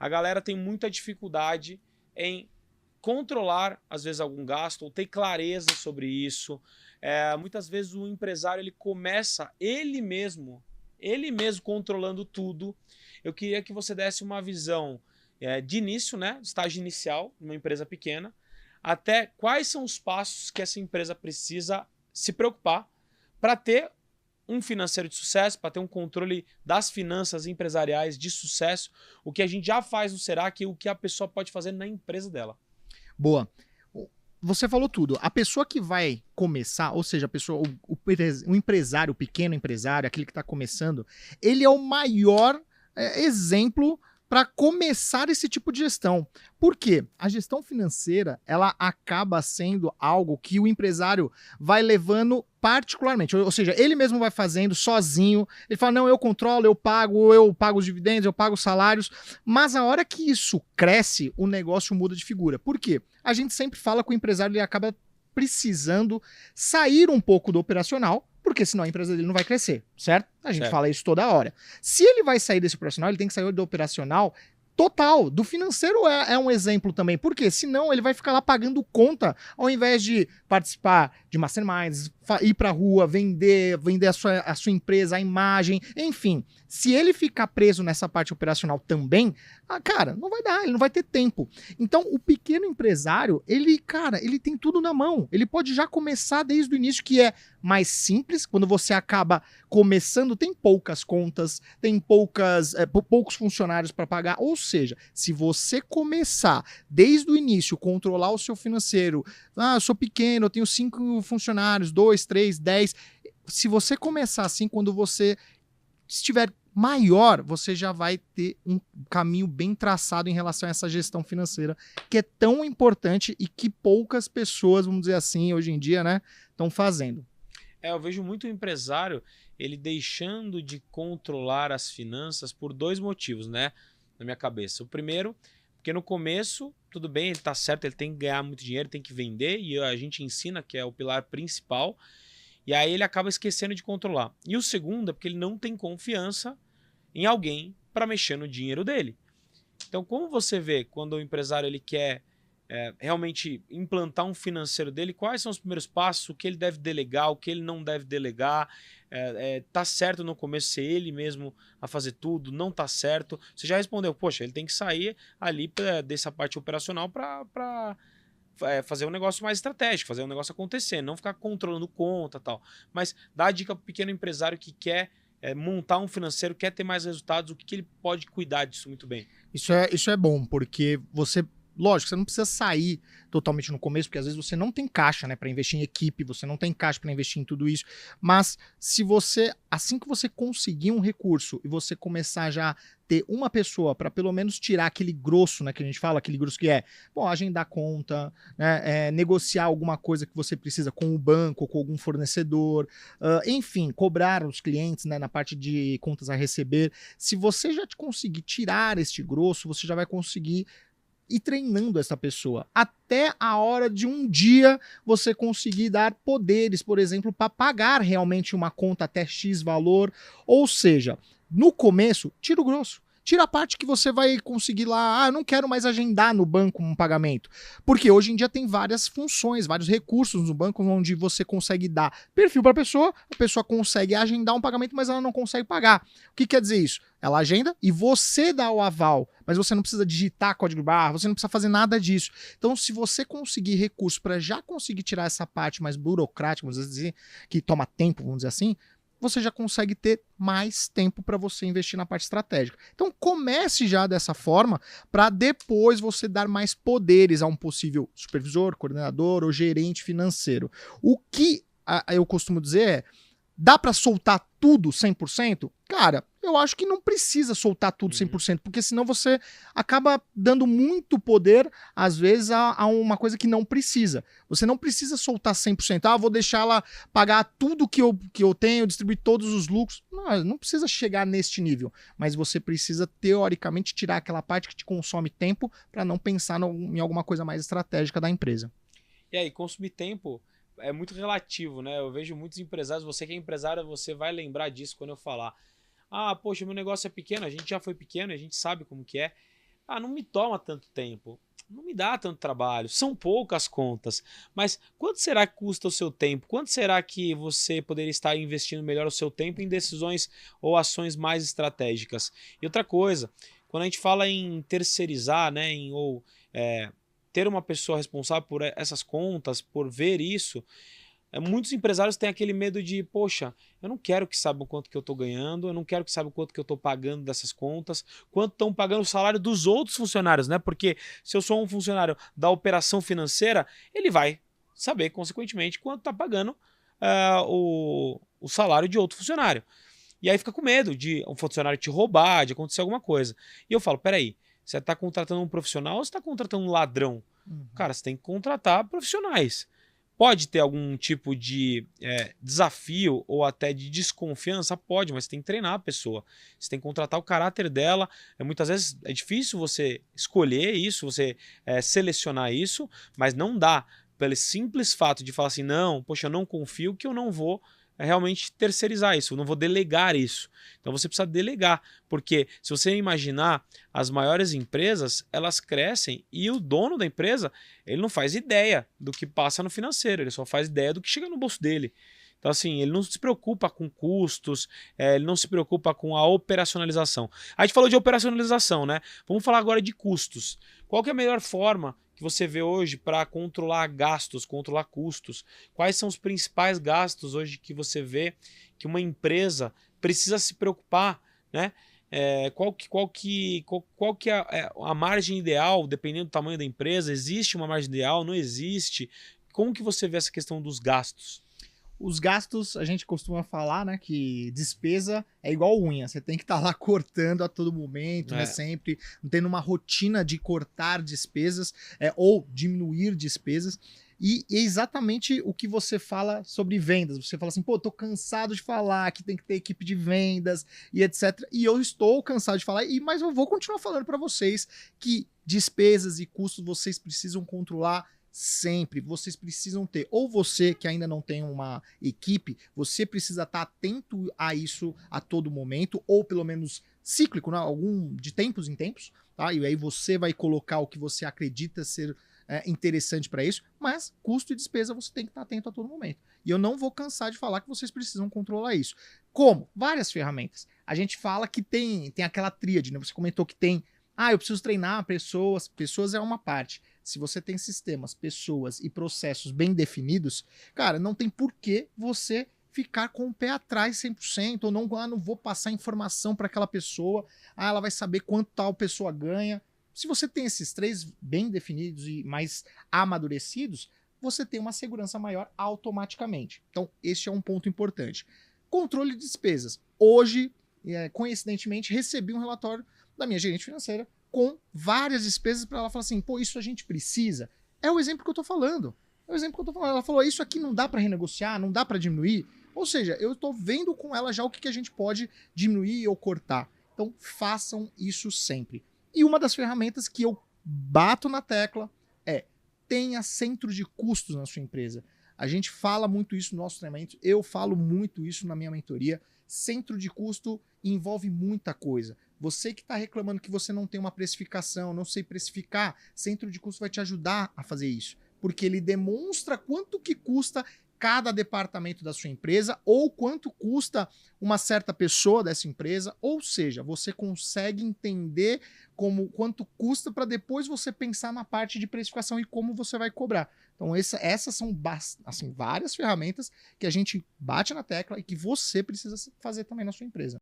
A galera tem muita dificuldade em controlar, às vezes, algum gasto, ou ter clareza sobre isso. Muitas vezes o empresário ele começa ele mesmo controlando tudo. Eu queria que você desse uma visão de início, né, estágio inicial, numa empresa pequena, até quais são os passos que essa empresa precisa se preocupar para ter um financeiro de sucesso, para ter um controle das finanças empresariais de sucesso, o que a gente já faz no Serac e o que a pessoa pode fazer na empresa dela. Boa. Você falou tudo. A pessoa que vai começar, ou seja, a pessoa, o empresário, o pequeno empresário, aquele que está começando, ele é o maior exemplo para começar esse tipo de gestão. Por quê? A gestão financeira, ela acaba sendo algo que o empresário vai levando particularmente, ou seja, ele mesmo vai fazendo sozinho, ele fala, não, eu controlo, eu pago os dividendos, eu pago os salários, mas a hora que isso cresce, o negócio muda de figura. Por quê? A gente sempre fala que o empresário ele acaba precisando sair um pouco do operacional, porque senão a empresa dele não vai crescer, certo? A gente fala isso toda hora. Se ele vai sair desse operacional, ele tem que sair do operacional total. Do financeiro é um exemplo também. Por quê? Senão ele vai ficar lá pagando conta, ao invés de participar de masterminds, ir pra rua, vender a sua empresa, a imagem, enfim. Se ele ficar preso nessa parte operacional também, cara, não vai dar, ele não vai ter tempo. Então, o pequeno empresário, ele tem tudo na mão. Ele pode já começar desde o início, que é mais simples. Quando você acaba começando, tem poucas contas, tem poucos funcionários para pagar. Ou seja, se você começar desde o início, controlar o seu financeiro, eu sou pequeno, eu tenho 5 funcionários, 2, 3, 10. Se você começar assim, quando você estiver maior, você já vai ter um caminho bem traçado em relação a essa gestão financeira, que é tão importante e que poucas pessoas, vamos dizer assim, hoje em dia, né, estão fazendo. Eu vejo muito empresário, ele deixando de controlar as finanças por 2 motivos, né, na minha cabeça. O primeiro, porque no começo, tudo bem, ele tá certo, ele tem que ganhar muito dinheiro, tem que vender, e a gente ensina que é o pilar principal, e aí ele acaba esquecendo de controlar. E o segundo é porque ele não tem confiança em alguém para mexer no dinheiro dele. Então, como você vê quando o empresário ele quer realmente implantar um financeiro dele, quais são os primeiros passos, o que ele deve delegar, o que ele não deve delegar, tá certo no começo ser ele mesmo a fazer tudo, não tá certo? Você já respondeu, poxa, ele tem que sair ali dessa parte operacional para fazer um negócio mais estratégico, fazer um negócio acontecer, não ficar controlando conta e tal. Mas dá a dica para o pequeno empresário que quer montar um financeiro, quer ter mais resultados, o que ele pode cuidar disso muito bem. Isso é bom, porque lógico, você não precisa sair totalmente no começo, porque às vezes você não tem caixa, né, para investir em equipe, você não tem caixa para investir em tudo isso, mas assim que você conseguir um recurso e você começar já a ter uma pessoa para pelo menos tirar aquele grosso, né, que a gente fala, aquele grosso que agendar conta, né, negociar alguma coisa que você precisa com o banco, com algum fornecedor, enfim, cobrar os clientes, né, na parte de contas a receber. Se você já conseguir tirar este grosso, você já vai conseguir ir treinando essa pessoa até a hora de um dia você conseguir dar poderes, por exemplo, para pagar realmente uma conta até X valor. Ou seja, no começo, tira o grosso. Tira a parte que você vai conseguir lá, eu não quero mais agendar no banco um pagamento. Porque hoje em dia tem várias funções, vários recursos no banco onde você consegue dar perfil para a pessoa consegue agendar um pagamento, mas ela não consegue pagar. O que quer dizer isso? Ela agenda e você dá o aval, mas você não precisa digitar código barra, você não precisa fazer nada disso. Então, se você conseguir recurso para já conseguir tirar essa parte mais burocrática, vamos dizer, que toma tempo, vamos dizer assim, você já consegue ter mais tempo para você investir na parte estratégica. Então comece já dessa forma para depois você dar mais poderes a um possível supervisor, coordenador ou gerente financeiro. O que eu costumo dizer é, dá para soltar tudo 100%? Cara, eu acho que não precisa soltar tudo 100%, porque senão você acaba dando muito poder, às vezes, a uma coisa que não precisa. Você não precisa soltar 100%. Vou deixar ela pagar tudo que eu tenho, distribuir todos os lucros. Não precisa chegar neste nível, mas você precisa, teoricamente, tirar aquela parte que te consome tempo para não pensar em alguma coisa mais estratégica da empresa. E aí, consumir tempo é muito relativo, né? Eu vejo muitos empresários, você que é empresário, você vai lembrar disso quando eu falar. Poxa, meu negócio é pequeno, a gente já foi pequeno, a gente sabe como que é. Ah, não me toma tanto tempo. Não me dá tanto trabalho, são poucas contas, mas quanto será que custa o seu tempo? Quanto será que você poderia estar investindo melhor o seu tempo em decisões ou ações mais estratégicas? E outra coisa, quando a gente fala em terceirizar, né, ou ter uma pessoa responsável por essas contas, por ver isso, muitos empresários têm aquele medo de, poxa, eu não quero que saibam quanto que eu estou ganhando, eu não quero que saibam quanto que eu estou pagando dessas contas, quanto estão pagando o salário dos outros funcionários, né? Porque se eu sou um funcionário da operação financeira, ele vai saber, consequentemente, quanto está pagando o salário de outro funcionário. E aí fica com medo de um funcionário te roubar, de acontecer alguma coisa. E eu falo, peraí, você está contratando um profissional ou você está contratando um ladrão? Cara, você tem que contratar profissionais. Pode ter algum tipo de desafio ou até de desconfiança? Pode, mas você tem que treinar a pessoa. Você tem que contratar o caráter dela. Muitas vezes é difícil você escolher isso, você selecionar isso, mas não dá pelo simples fato de falar assim, não, poxa, eu não confio que eu não vou realmente terceirizar isso, eu não vou delegar isso. Então você precisa delegar, porque se você imaginar, as maiores empresas, elas crescem e o dono da empresa, ele não faz ideia do que passa no financeiro, ele só faz ideia do que chega no bolso dele. Então, assim, ele não se preocupa com custos, ele não se preocupa com a operacionalização. A gente falou de operacionalização, né? Vamos falar agora de custos. Qual que é a melhor forma que você vê hoje para controlar gastos, controlar custos? Quais são os principais gastos hoje que você vê que uma empresa precisa se preocupar, né? Qual que é a margem ideal, dependendo do tamanho da empresa? Existe uma margem ideal? Não existe? Como que você vê essa questão dos gastos? Os gastos, a gente costuma falar, né, que despesa é igual unha, você tem que estar lá cortando a todo momento, né, sempre, tendo uma rotina de cortar despesas ou diminuir despesas. E é exatamente o que você fala sobre vendas. Você fala assim, pô, tô cansado de falar que tem que ter equipe de vendas e etc. E eu estou cansado de falar, mas eu vou continuar falando para vocês que despesas e custos vocês precisam controlar sempre. Vocês precisam ter, ou você que ainda não tem uma equipe, você precisa estar atento a isso a todo momento, ou pelo menos cíclico, né? Algum de tempos em tempos, tá? E aí você vai colocar o que você acredita ser interessante para isso, mas custo e despesa você tem que estar atento a todo momento. E eu não vou cansar de falar que vocês precisam controlar isso. Como? Várias ferramentas. A gente fala que tem aquela tríade, né? Você comentou que tem, eu preciso treinar pessoas. Pessoas é uma parte. Se você tem sistemas, pessoas e processos bem definidos, cara, não tem por que você ficar com o pé atrás 100%, ou não, não vou passar informação para aquela pessoa, ela vai saber quanto tal pessoa ganha. Se você tem esses três bem definidos e mais amadurecidos, você tem uma segurança maior automaticamente. Então, esse é um ponto importante. Controle de despesas. Hoje, coincidentemente, recebi um relatório da minha gerente financeira com várias despesas para ela falar assim, pô, isso a gente precisa. É o exemplo que eu tô falando. Ela falou, isso aqui não dá para renegociar, não dá para diminuir. Ou seja, eu tô vendo com ela já o que a gente pode diminuir ou cortar. Então, façam isso sempre. E uma das ferramentas que eu bato na tecla é tenha centro de custos na sua empresa. A gente fala muito isso no nosso treinamento, eu falo muito isso na minha mentoria. Centro de custo envolve muita coisa. Você que está reclamando que você não tem uma precificação, não sei precificar, centro de custo vai te ajudar a fazer isso. Porque ele demonstra quanto que custa cada departamento da sua empresa ou quanto custa uma certa pessoa dessa empresa. Ou seja, você consegue entender quanto custa para depois você pensar na parte de precificação e como você vai cobrar. Então essas são assim, várias ferramentas que a gente bate na tecla e que você precisa fazer também na sua empresa.